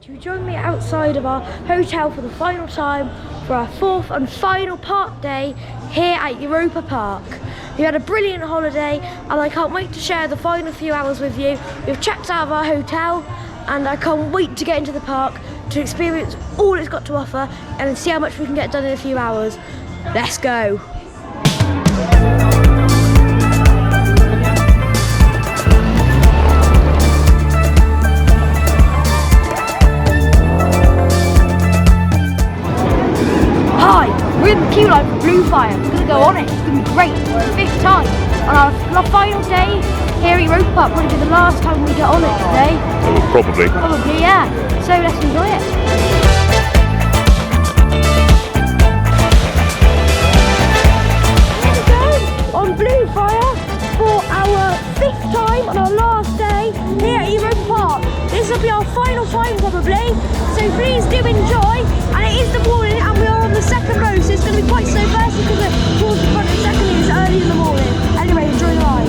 To join me outside of our hotel for the final time for our fourth and final park day here at Europa Park. We had a brilliant holiday and I can't wait to share the final few hours with you. We've checked out of our hotel and I can't wait to get into the park to experience all it's got to offer and see how much we can get done in a few hours. Let's go! We're in the queue line for Blue Fire. We're going to go on it. It's going to be great. Fifth time. On our final day here at Europa Park. Probably be the last time we get on it today. Probably. Probably, yeah. So let's enjoy it. Here we go on Blue Fire for our fifth time on our last day here at Europa Park. This will be our final time probably. So please do enjoy. And it is the morning and we are on the second row, so it's going to be quite slow first because we're towards the front and secondly it's early in the morning. Anyway, enjoy the ride.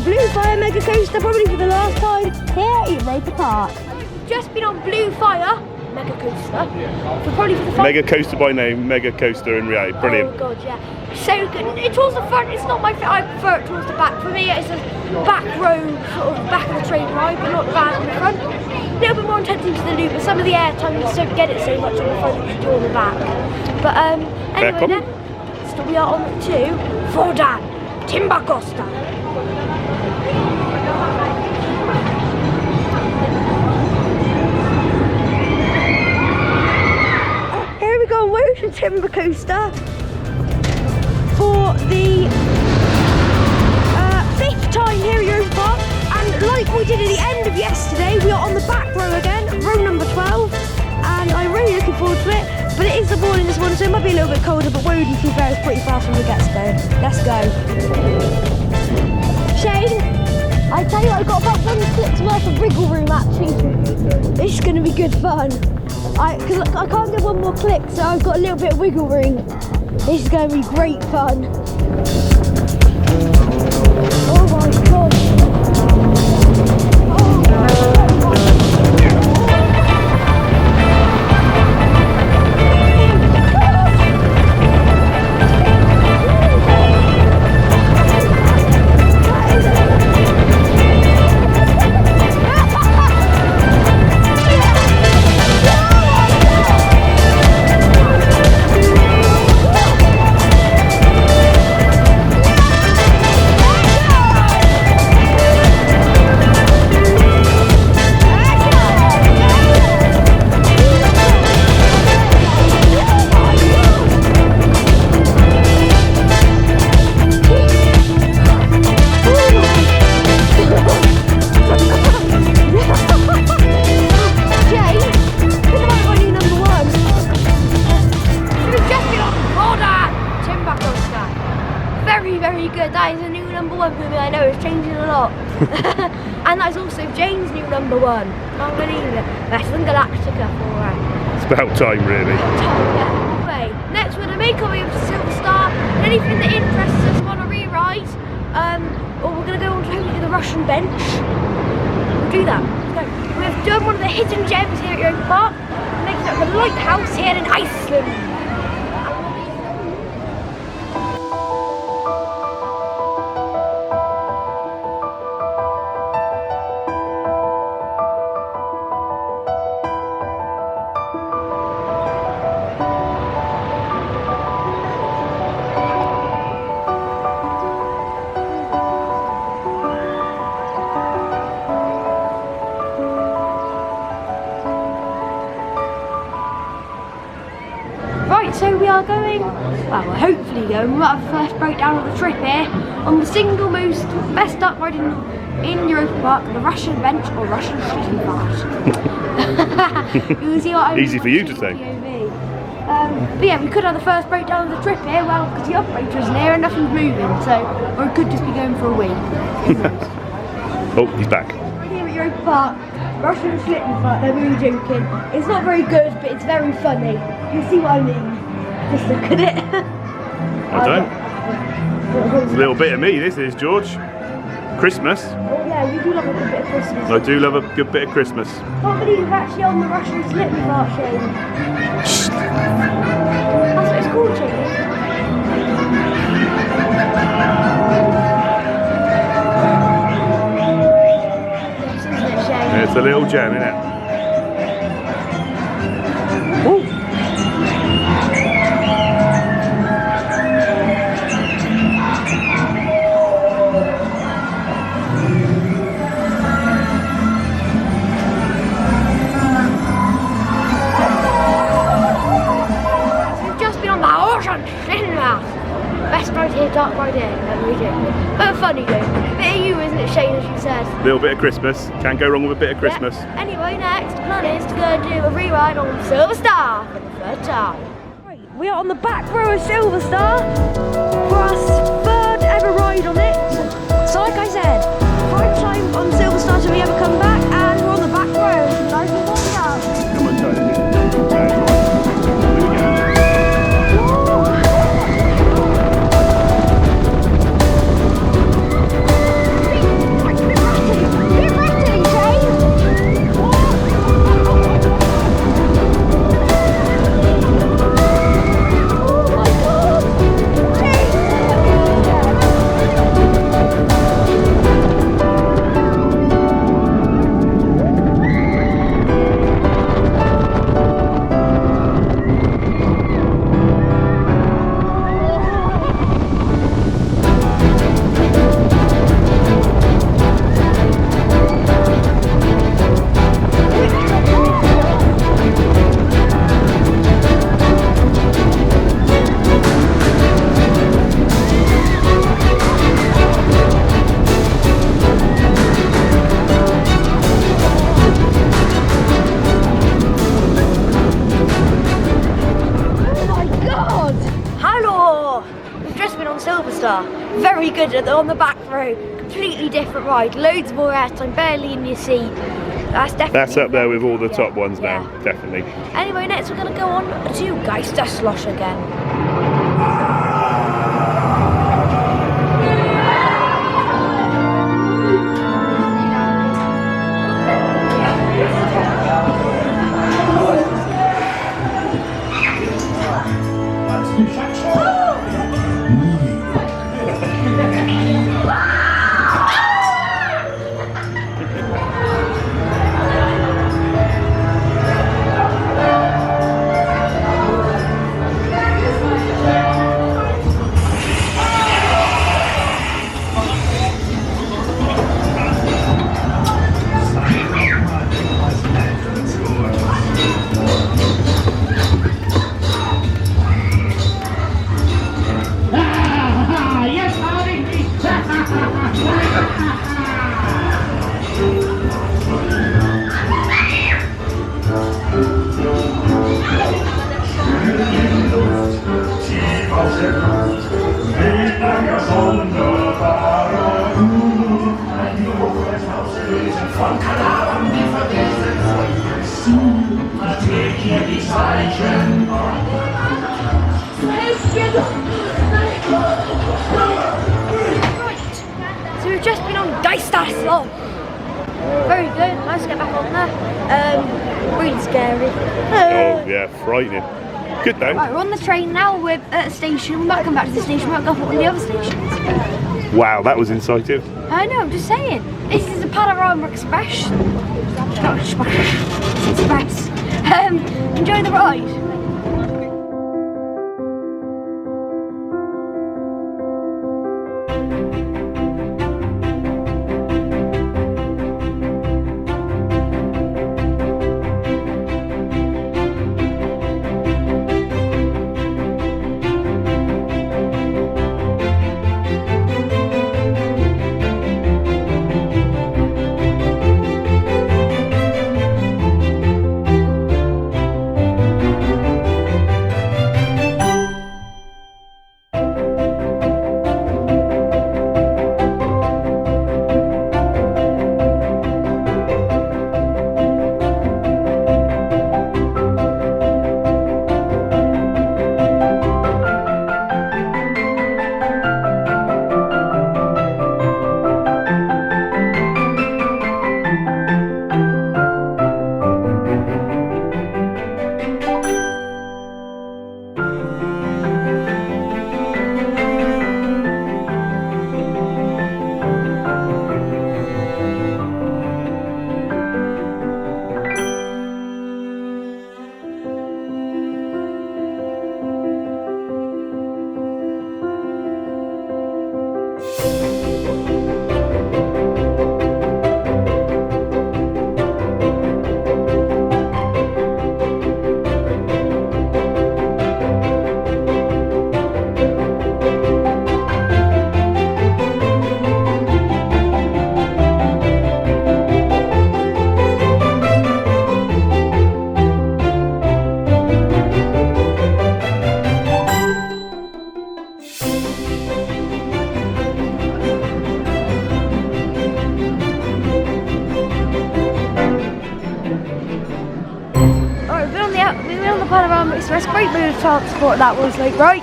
Blue Fire Mega Coaster, probably for the last time here at Europa Park. Just been on Blue Fire Mega Coaster, probably for the first. Mega Coaster by name, Mega Coaster in reality. Brilliant. Oh god, yeah, so good. It's towards the front. It's not my favorite. I prefer it towards the back. For me, it's a back row, sort of back of the train ride, but not bad in the front. A little bit more intense into the loop, but some of the air time you just don't get it so much on the front as you do on the back. But anyway, next we are on to Wodan and Silver Star. Here we go on Wodan Timber Coaster for the fifth time here at Europa Park, and like we did at the end of yesterday, we are on the back row again, row number 12, and I'm really looking forward to it. But it is the morning this one, so it might be a little bit colder, but Wodan to be fair is pretty fast when we get going. Let's go. Shane, I tell you, I've got about 1 click's worth of wriggle room actually. This is going to be good fun. Because I can't get one more click, so I've got a little bit of wiggle room. This is going to be great fun. Oh my god. Very good. That is a new number one for me. I know it's changing a lot. And that's also Jane's new number one. Can't believe it. Better than Galactica for her. It's about time, really. Anyway, next we're going to make our way up to Silver Star. Anything that interests us on a re-ride, or we're going to go on to hopefully the Russian bench. We'll do that. So, we've done one of the hidden gems here at Europa Park. Making up the lighthouse here in Iceland. going, well, we're hopefully going, we might have the first breakdown of the trip here on the single most best duck ride in Europa Park, the Russian bench or Russian shooting part. You'll see what I mean. Easy for you to say. But yeah, we could have the first breakdown of the trip here, well, because the operator isn't here and nothing's moving, so, or it could just be going for a wee. Who knows? Oh, he's back. Right here at Europa Park, Russian slippery part, they're really joking. It's not very good, but it's very funny. You see what I mean? Just look at it. I don't. It's a little bit of me, this is, George. Christmas. Oh yeah, you do love a good bit of Christmas. I do love a good bit of Christmas. Can't believe we're actually on the Russian slippery part, Shane. That's what it's called, Shane. It's a little gem, isn't it? Ooh. We've just been on the Ocean Cinema. Best ride here, dark ride here. But funny though. Bit of you, isn't it, Shane, as you said? A little bit of Christmas. Can't go wrong with a bit of Christmas. Yeah. Anyway, next plan is to go and do a re-ride on Silver Star for the third time. Right, we are on the back row of Silver Star for our third ever ride on it. So like I said, first time on Silver Star till we ever come back, and we're on the back row. Nice and warmed up. Come on, Tony. Very good on the back row, completely different ride, loads more airtime, barely in your seat. That's up there with all the top ones now, definitely. Anyway, next we're going to go on to Geisterslosh again. So we've just been on Geisterslosh. Very good, nice to get back on there. Really scary. Oh yeah, frightening. Good though. Right, we're on the train now, we're at a station, we might come back to the station, we might go for one of the other stations. Wow, that was incisive. I know, I'm just saying. This is a Panorama Express. Express. Enjoy the ride. Express. Great mode of transport that was. Like, right,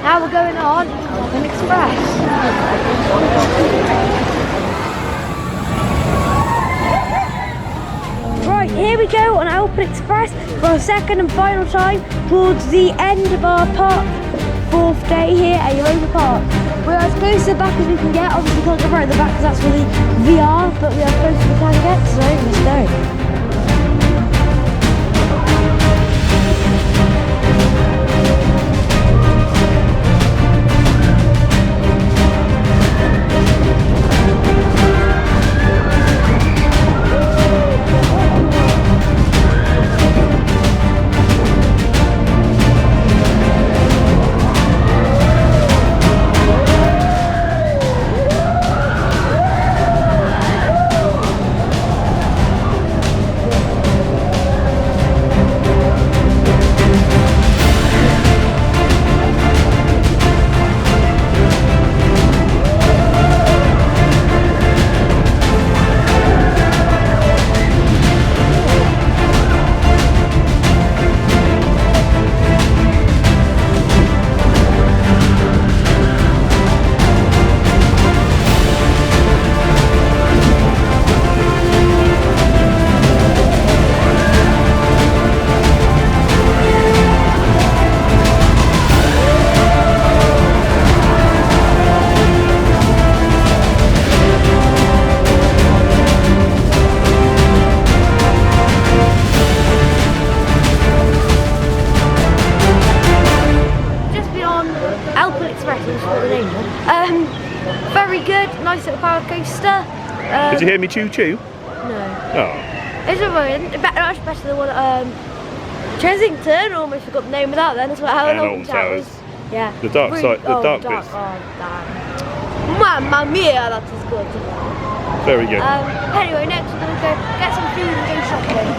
now we're going on an express. Right, here we go on Alpine Express for our second and final time towards the end of our park 4th day here at Europa Park. We're as close to the back as we can get. Obviously, we can't go right at the back because that's where the VR, but we are close as we can get, so let's go. Very good, nice little power coaster. Did you hear me choo-choo? No. Oh. It's a much better than one at Chesington. Almost forgot the name of that then as well. And Alton Towers. Yeah. The dark side, the dark bits. Oh, damn. Mamma mia, that is good. Very good. Anyway, next we're going to go get some food and go shopping.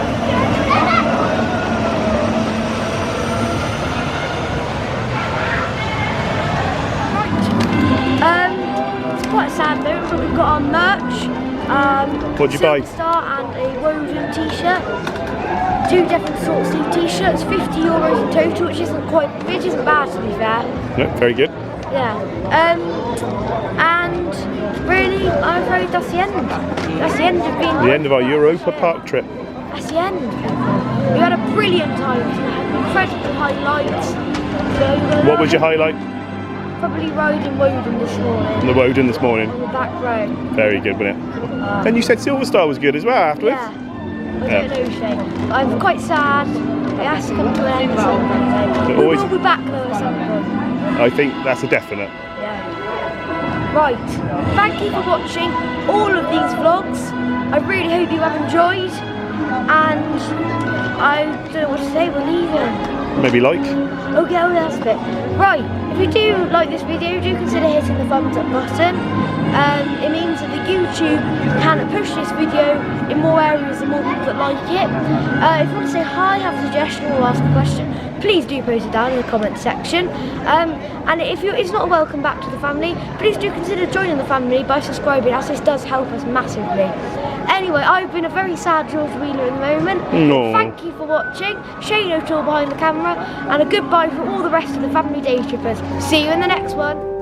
It's quite a sad note, but we've got our merch. What'd you buy? Silver Star and a Wodan t-shirt. 2 different sorts of t-shirts, €50 in total, which isn't bad to be fair. No, very good. Yeah. And really, I'm afraid that's the end. That's the end of being. The end of our Europa Park trip. That's the end. We had a brilliant time. We had incredible highlights. So What was your highlight? Probably riding Wodan this morning. The Wodan this morning. On the back row. Very good, wasn't it? And you said Silver Star was good as well afterwards. Yeah. I don't know, Shane. I'm quite sad. It has to come to an end at some point. We will be back though at some point. I think that's a definite. Yeah. Right. Thank you for watching all of these vlogs. I really hope you have enjoyed. And I don't know what to say, we're leaving. Maybe like. Okay, that's a bit. Right, if you do like this video, do consider hitting the thumbs up button. It means that the YouTube can push this video in more areas and more people that like it. If you want to say hi, have a suggestion or ask a question, please do post it down in the comment section. And if it's not a welcome back to the family, please do consider joining the family by subscribing, as this does help us massively. Anyway, I've been a very sad George Wheeler at the moment. No. Thank you for watching. Shane O'Toole behind the camera, and a goodbye from all the rest of the family day trippers. See you in the next one.